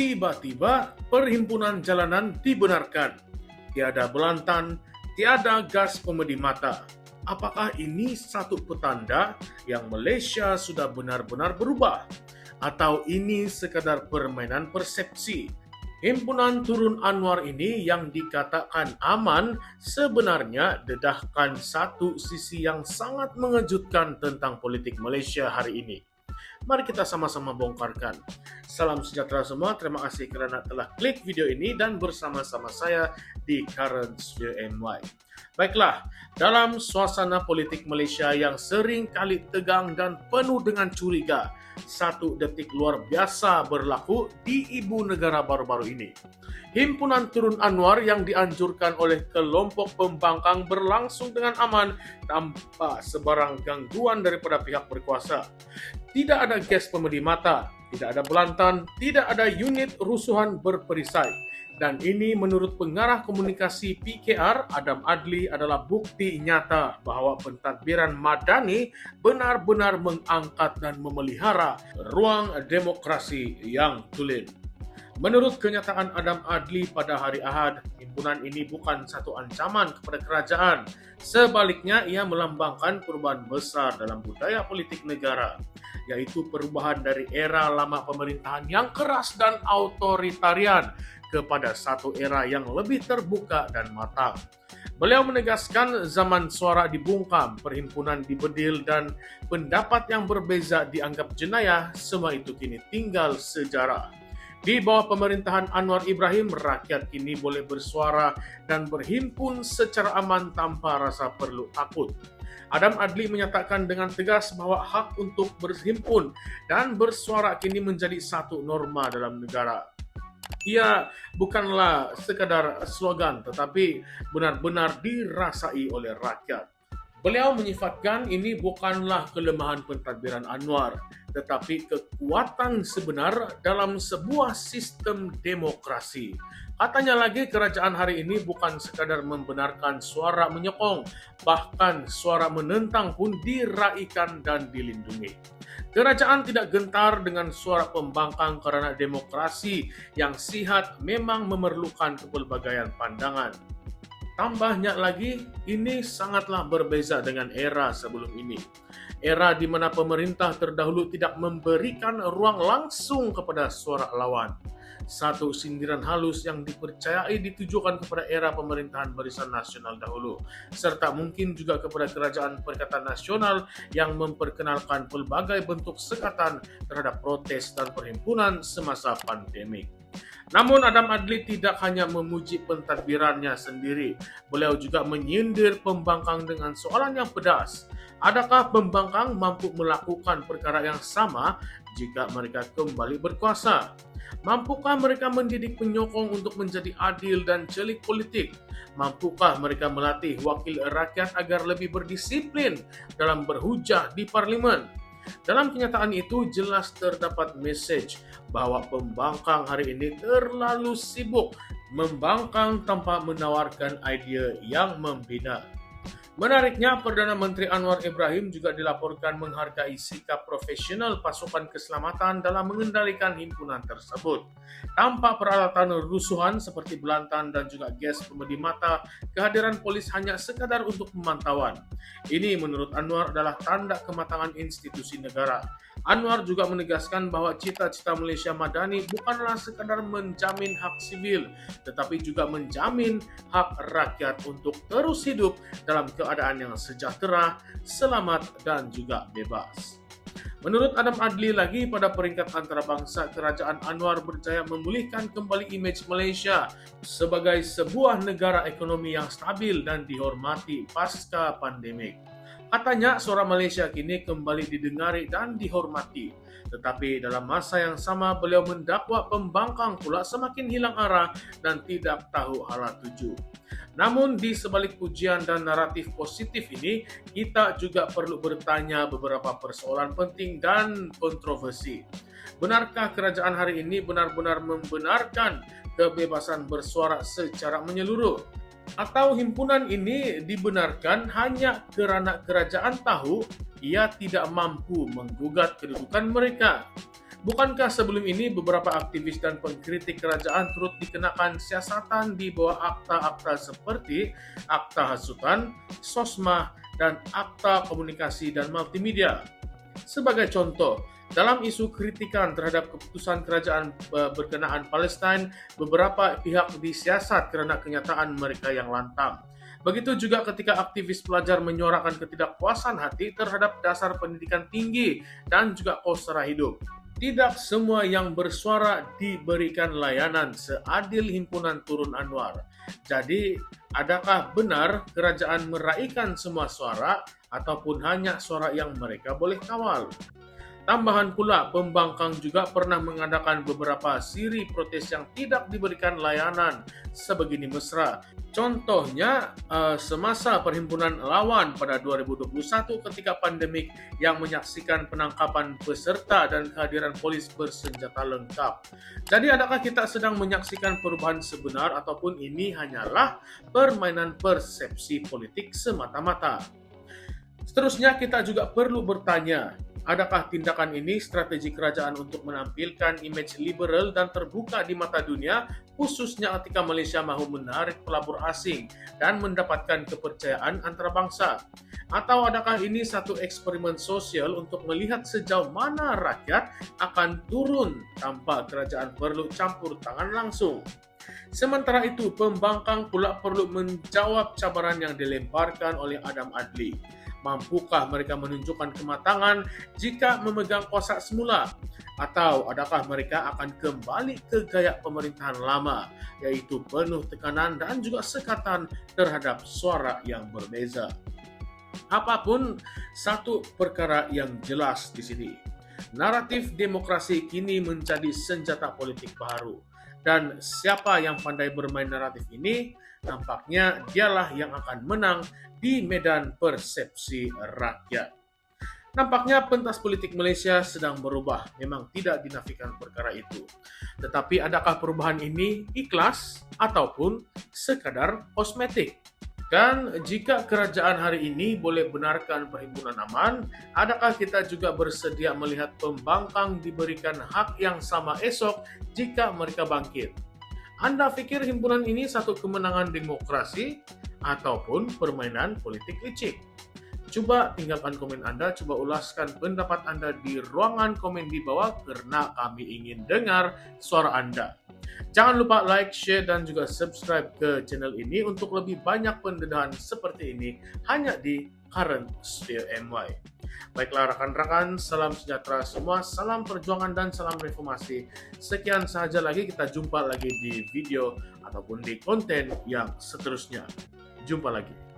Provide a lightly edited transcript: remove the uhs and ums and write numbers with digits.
Tiba-tiba perhimpunan jalanan dibenarkan. Tiada belantan, tiada gas pemedi mata. Apakah ini satu petanda yang Malaysia sudah benar-benar berubah? Atau ini sekadar permainan persepsi? Himpunan Turun Anwar ini yang dikatakan aman sebenarnya dedahkan satu sisi yang sangat mengejutkan tentang politik Malaysia hari ini. Mari kita sama-sama bongkarkan. Salam sejahtera semua, terima kasih kerana telah klik video ini dan bersama-sama saya di Current Sphere MY. Baiklah, dalam suasana politik Malaysia yang sering kali tegang dan penuh dengan curiga, satu detik luar biasa berlaku di ibu negara baru-baru ini. Himpunan Turun Anwar yang dianjurkan oleh kelompok pembangkang berlangsung dengan aman tanpa sebarang gangguan daripada pihak berkuasa. Tidak ada gas pemedi mata, tidak ada belantan, tidak ada unit rusuhan berperisai. Dan ini menurut pengarah komunikasi PKR, Adam Adli, adalah bukti nyata bahawa pentadbiran madani benar-benar mengangkat dan memelihara ruang demokrasi yang tulen. Menurut kenyataan Adam Adli pada hari Ahad, himpunan ini bukan satu ancaman kepada kerajaan. Sebaliknya, ia melambangkan perubahan besar dalam budaya politik negara, yaitu perubahan dari era lama pemerintahan yang keras dan authoritarian kepada satu era yang lebih terbuka dan matang. Beliau menegaskan zaman suara dibungkam, perhimpunan dibedil dan pendapat yang berbeza dianggap jenayah, semua itu kini tinggal sejarah. Di bawah pemerintahan Anwar Ibrahim, rakyat kini boleh bersuara dan berhimpun secara aman tanpa rasa perlu takut. Adam Adli menyatakan dengan tegas bahawa hak untuk berhimpun dan bersuara kini menjadi satu norma dalam negara. Ia bukanlah sekadar slogan tetapi benar-benar dirasai oleh rakyat. Beliau menyifatkan ini bukanlah kelemahan pentadbiran Anwar, tetapi kekuatan sebenar dalam sebuah sistem demokrasi. Katanya lagi, kerajaan hari ini bukan sekadar membenarkan suara menyokong, bahkan suara menentang pun diraikan dan dilindungi. Kerajaan tidak gentar dengan suara pembangkang kerana demokrasi yang sihat memang memerlukan kepelbagaian pandangan. Tambahnya lagi, ini sangatlah berbeza dengan era sebelum ini. Era di mana pemerintah terdahulu tidak memberikan ruang langsung kepada suara lawan. Satu sindiran halus yang dipercayai ditujukan kepada era pemerintahan Barisan Nasional dahulu, serta mungkin juga kepada Kerajaan Perikatan Nasional yang memperkenalkan pelbagai bentuk sekatan terhadap protes dan perhimpunan semasa pandemik. Namun Adam Adli tidak hanya memuji pentadbirannya sendiri, beliau juga menyindir pembangkang dengan soalan yang pedas. Adakah pembangkang mampu melakukan perkara yang sama jika mereka kembali berkuasa? Mampukah mereka mendidik penyokong untuk menjadi adil dan celik politik? Mampukah mereka melatih wakil rakyat agar lebih berdisiplin dalam berhujah di parlimen? Dalam kenyataan itu jelas terdapat mesej bahawa pembangkang hari ini terlalu sibuk membangkang tanpa menawarkan idea yang membina. Menariknya, Perdana Menteri Anwar Ibrahim juga dilaporkan menghargai sikap profesional pasukan keselamatan dalam mengendalikan himpunan tersebut. Tanpa peralatan rusuhan seperti belantan dan juga gas pemedi mata, kehadiran polis hanya sekadar untuk pemantauan. Ini menurut Anwar adalah tanda kematangan institusi negara. Anwar juga menegaskan bahawa cita-cita Malaysia Madani bukanlah sekadar menjamin hak sivil, tetapi juga menjamin hak rakyat untuk terus hidup dalam keadaan yang sejahtera, selamat dan juga bebas. Menurut Adam Adli lagi, pada peringkat antarabangsa, Kerajaan Anwar berjaya memulihkan kembali imej Malaysia sebagai sebuah negara ekonomi yang stabil dan dihormati pasca pandemik. Katanya suara Malaysia kini kembali didengari dan dihormati. Tetapi dalam masa yang sama beliau mendakwa pembangkang pula semakin hilang arah dan tidak tahu arah tuju. Namun di sebalik pujian dan naratif positif ini, kita juga perlu bertanya beberapa persoalan penting dan kontroversi. Benarkah kerajaan hari ini benar-benar membenarkan kebebasan bersuara secara menyeluruh? Atau himpunan ini dibenarkan hanya kerana kerajaan tahu ia tidak mampu menggugat kedudukan mereka? Bukankah sebelum ini beberapa aktivis dan pengkritik kerajaan turut dikenakan siasatan di bawah akta-akta seperti Akta Hasutan, Sosma, dan Akta Komunikasi dan Multimedia? Sebagai contoh, dalam isu kritikan terhadap keputusan kerajaan berkenaan Palestina, beberapa pihak disiasat karena kenyataan mereka yang lantang. Begitu juga ketika aktivis pelajar menyuarakan ketidakpuasan hati terhadap dasar pendidikan tinggi dan juga kos sara hidup. Tidak semua yang bersuara diberikan layanan seadil himpunan Turun Anwar. Jadi, adakah benar kerajaan meraihkan semua suara ataupun hanya suara yang mereka boleh kawal? Tambahan pula, pembangkang juga pernah mengadakan beberapa siri protes yang tidak diberikan layanan sebegini mesra. Contohnya, semasa Perhimpunan Lawan pada 2021 ketika pandemik yang menyaksikan penangkapan peserta dan kehadiran polis bersenjata lengkap. Jadi adakah kita sedang menyaksikan perubahan sebenar ataupun ini hanyalah permainan persepsi politik semata-mata? Seterusnya kita juga perlu bertanya, adakah tindakan ini strategi kerajaan untuk menampilkan image liberal dan terbuka di mata dunia, khususnya ketika Malaysia mahu menarik pelabur asing dan mendapatkan kepercayaan antarabangsa? Atau adakah ini satu eksperimen sosial untuk melihat sejauh mana rakyat akan turun tanpa kerajaan perlu campur tangan langsung? Sementara itu, pembangkang pula perlu menjawab cabaran yang dilemparkan oleh Adam Adli. Mampukah mereka menunjukkan kematangan jika memegang kuasa semula? Atau adakah mereka akan kembali ke gaya pemerintahan lama, yaitu penuh tekanan dan juga sekatan terhadap suara yang berbeza? Apapun, satu perkara yang jelas di sini. Naratif demokrasi kini menjadi senjata politik baru. Dan siapa yang pandai bermain naratif ini, nampaknya dialah yang akan menang di medan persepsi rakyat. Nampaknya pentas politik Malaysia sedang berubah, memang tidak dinafikan perkara itu. Tetapi adakah perubahan ini ikhlas ataupun sekadar kosmetik? Dan jika kerajaan hari ini boleh benarkan perhimpunan aman, adakah kita juga bersedia melihat pembangkang diberikan hak yang sama esok jika mereka bangkit? Anda pikir himpunan ini satu kemenangan demokrasi ataupun permainan politik licik? Coba tinggalkan komen Anda, coba ulaskan pendapat Anda di ruangan komen di bawah karena kami ingin dengar suara Anda. Jangan lupa like, share, dan juga subscribe ke channel ini untuk lebih banyak pendedahan seperti ini hanya di Current Sphere MY. Baiklah rekan-rekan, salam sejahtera semua, salam perjuangan dan salam reformasi. Sekian saja lagi, kita jumpa lagi di video ataupun di konten yang seterusnya. Jumpa lagi.